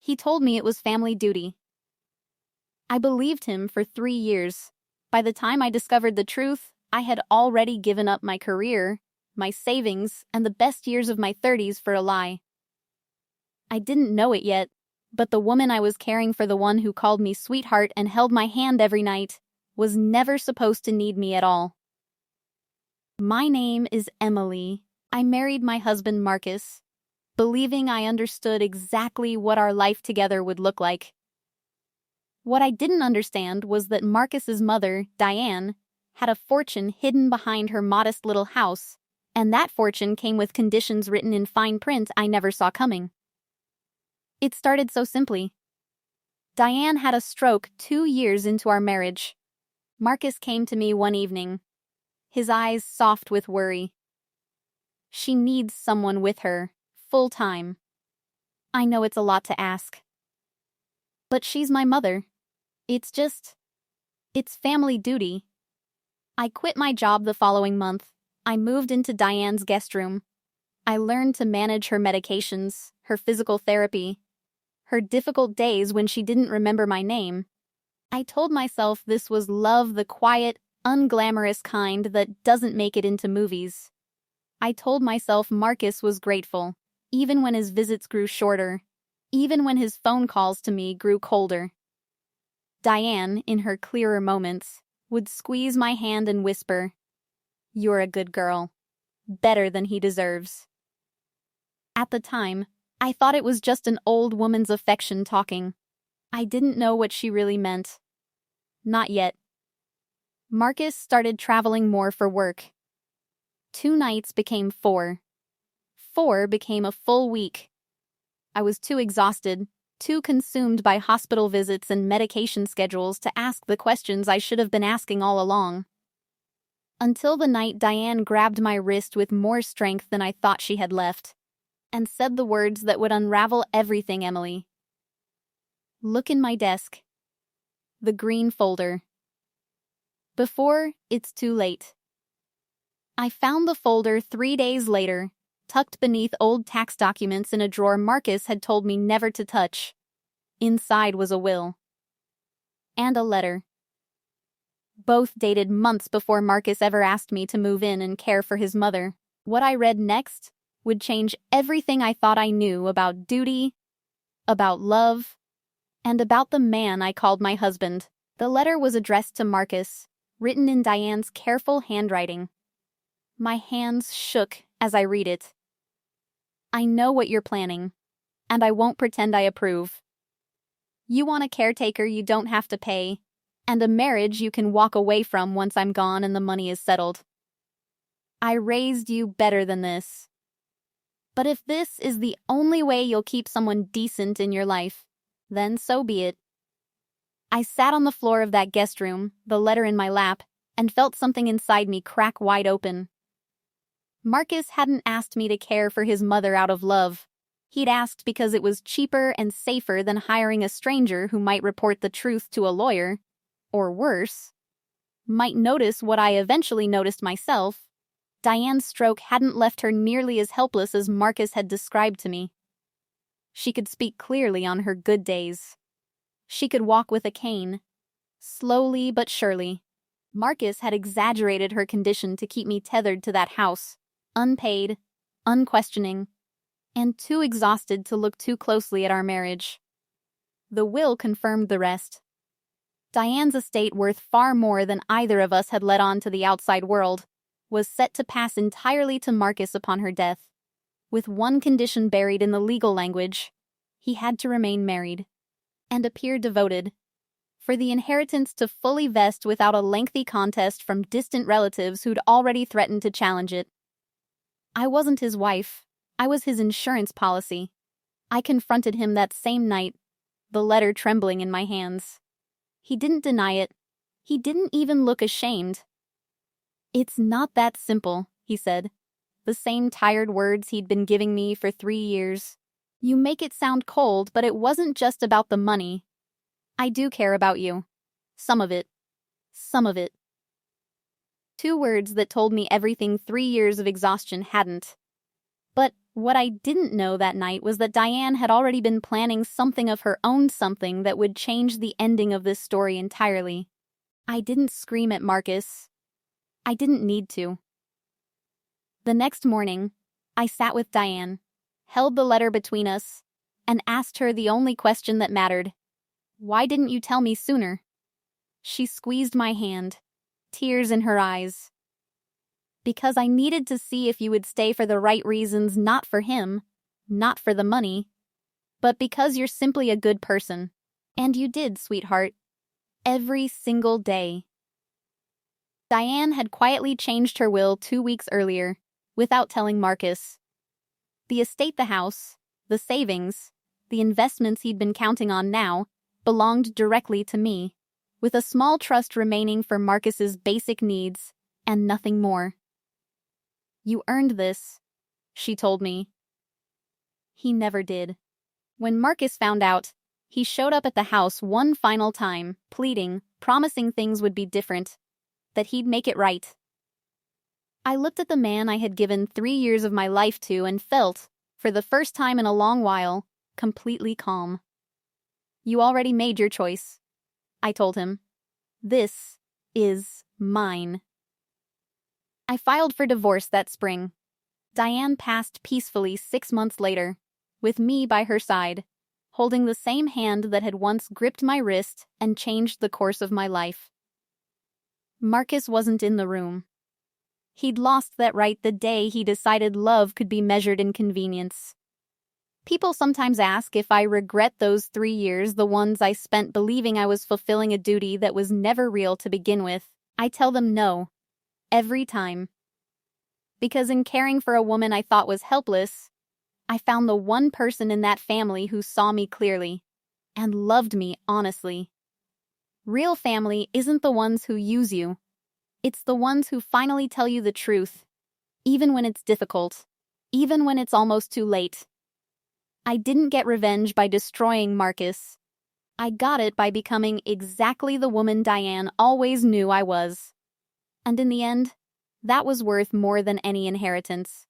He told me it was family duty. I believed him for 3 years. By the time I discovered the truth, I had already given up my career, my savings, and the best years of my 30s for a lie. I didn't know it yet, but the woman I was caring for, the one who called me sweetheart and held my hand every night, was never supposed to need me at all. My name is Emily. I married my husband Marcus, believing I understood exactly what our life together would look like. What I didn't understand was that Marcus's mother, Diane, had a fortune hidden behind her modest little house, and that fortune came with conditions written in fine print I never saw coming. It started so simply. Diane had a stroke 2 years into our marriage. Marcus came to me one evening, his eyes soft with worry. She needs someone with her, full time. I know it's a lot to ask. But she's my mother. It's family duty. I quit my job the following month. I moved into Diane's guest room. I learned to manage her medications, her physical therapy, her difficult days when she didn't remember my name. I told myself this was love, the quiet, unglamorous kind that doesn't make it into movies. I told myself Marcus was grateful, even when his visits grew shorter, even when his phone calls to me grew colder. Diane, in her clearer moments, would squeeze my hand and whisper, "You're a good girl. Better than he deserves." At the time, I thought it was just an old woman's affection talking. I didn't know what she really meant. Not yet. Marcus started traveling more for work. 2 nights became 4. 4 became a full week. I was too exhausted, too consumed by hospital visits and medication schedules to ask the questions I should have been asking all along. Until the night Diane grabbed my wrist with more strength than I thought she had left, and said the words that would unravel everything, "Emily. Look in my desk. The green folder. Before it's too late." I found the folder 3 days later, tucked beneath old tax documents in a drawer Marcus had told me never to touch. Inside was a will. And a letter. Both dated months before Marcus ever asked me to move in and care for his mother. What I read next would change everything I thought I knew about duty, about love, and about the man I called my husband. The letter was addressed to Marcus, written in Diane's careful handwriting. My hands shook as I read it. "I know what you're planning, and I won't pretend I approve. You want a caretaker you don't have to pay, and a marriage you can walk away from once I'm gone and the money is settled. I raised you better than this. But if this is the only way you'll keep someone decent in your life, then so be it." I sat on the floor of that guest room, the letter in my lap, and felt something inside me crack wide open. Marcus hadn't asked me to care for his mother out of love. He'd asked because it was cheaper and safer than hiring a stranger who might report the truth to a lawyer, or worse, might notice what I eventually noticed myself. Diane's stroke hadn't left her nearly as helpless as Marcus had described to me. She could speak clearly on her good days. She could walk with a cane, slowly but surely. Marcus had exaggerated her condition to keep me tethered to that house, unpaid, unquestioning, and too exhausted to look too closely at our marriage. The will confirmed the rest. Diane's estate, worth far more than either of us had let on to the outside world, was set to pass entirely to Marcus upon her death. With one condition buried in the legal language: he had to remain married and appear devoted, for the inheritance to fully vest without a lengthy contest from distant relatives who'd already threatened to challenge it. I wasn't his wife. I was his insurance policy. I confronted him that same night, the letter trembling in my hands. He didn't deny it. He didn't even look ashamed. "It's not that simple," he said, the same tired words he'd been giving me for 3 years. "You make it sound cold, but it wasn't just about the money. I do care about you. Some of it. Some of it." 2 words that told me everything 3 years of exhaustion hadn't. But What I didn't know that night was that Diane had already been planning something of her own, something that would change the ending of this story entirely. I didn't scream at Marcus. I didn't need to. The next morning, I sat with Diane, held the letter between us, and asked her the only question that mattered. Why didn't you tell me sooner? She squeezed my hand, tears in her eyes. Because I needed to see if you would stay for the right reasons, not for him, not for the money, but because you're simply a good person. And you did, sweetheart. Every single day. Diane had quietly changed her will 2 weeks earlier, without telling Marcus. The estate, the house, the savings, the investments he'd been counting on now, belonged directly to me, with a small trust remaining for Marcus's basic needs, and nothing more. You earned this, she told me. He never did. When Marcus found out, he showed up at the house one final time, pleading, promising things would be different, that he'd make it right. I looked at the man I had given 3 years of my life to and felt, for the first time in a long while, completely calm. You already made your choice, I told him. This is mine. I filed for divorce that spring. Diane passed peacefully 6 months later, with me by her side, holding the same hand that had once gripped my wrist and changed the course of my life. Marcus wasn't in the room. He'd lost that right the day he decided love could be measured in convenience. People sometimes ask if I regret those 3 years, the ones I spent believing I was fulfilling a duty that was never real to begin with. I tell them no. Every time. Because in caring for a woman I thought was helpless, I found the one person in that family who saw me clearly and loved me honestly. Real family isn't the ones who use you. It's the ones who finally tell you the truth, even when it's difficult, even when it's almost too late. I didn't get revenge by destroying Marcus. I got it by becoming exactly the woman Diane always knew I was. And in the end, that was worth more than any inheritance.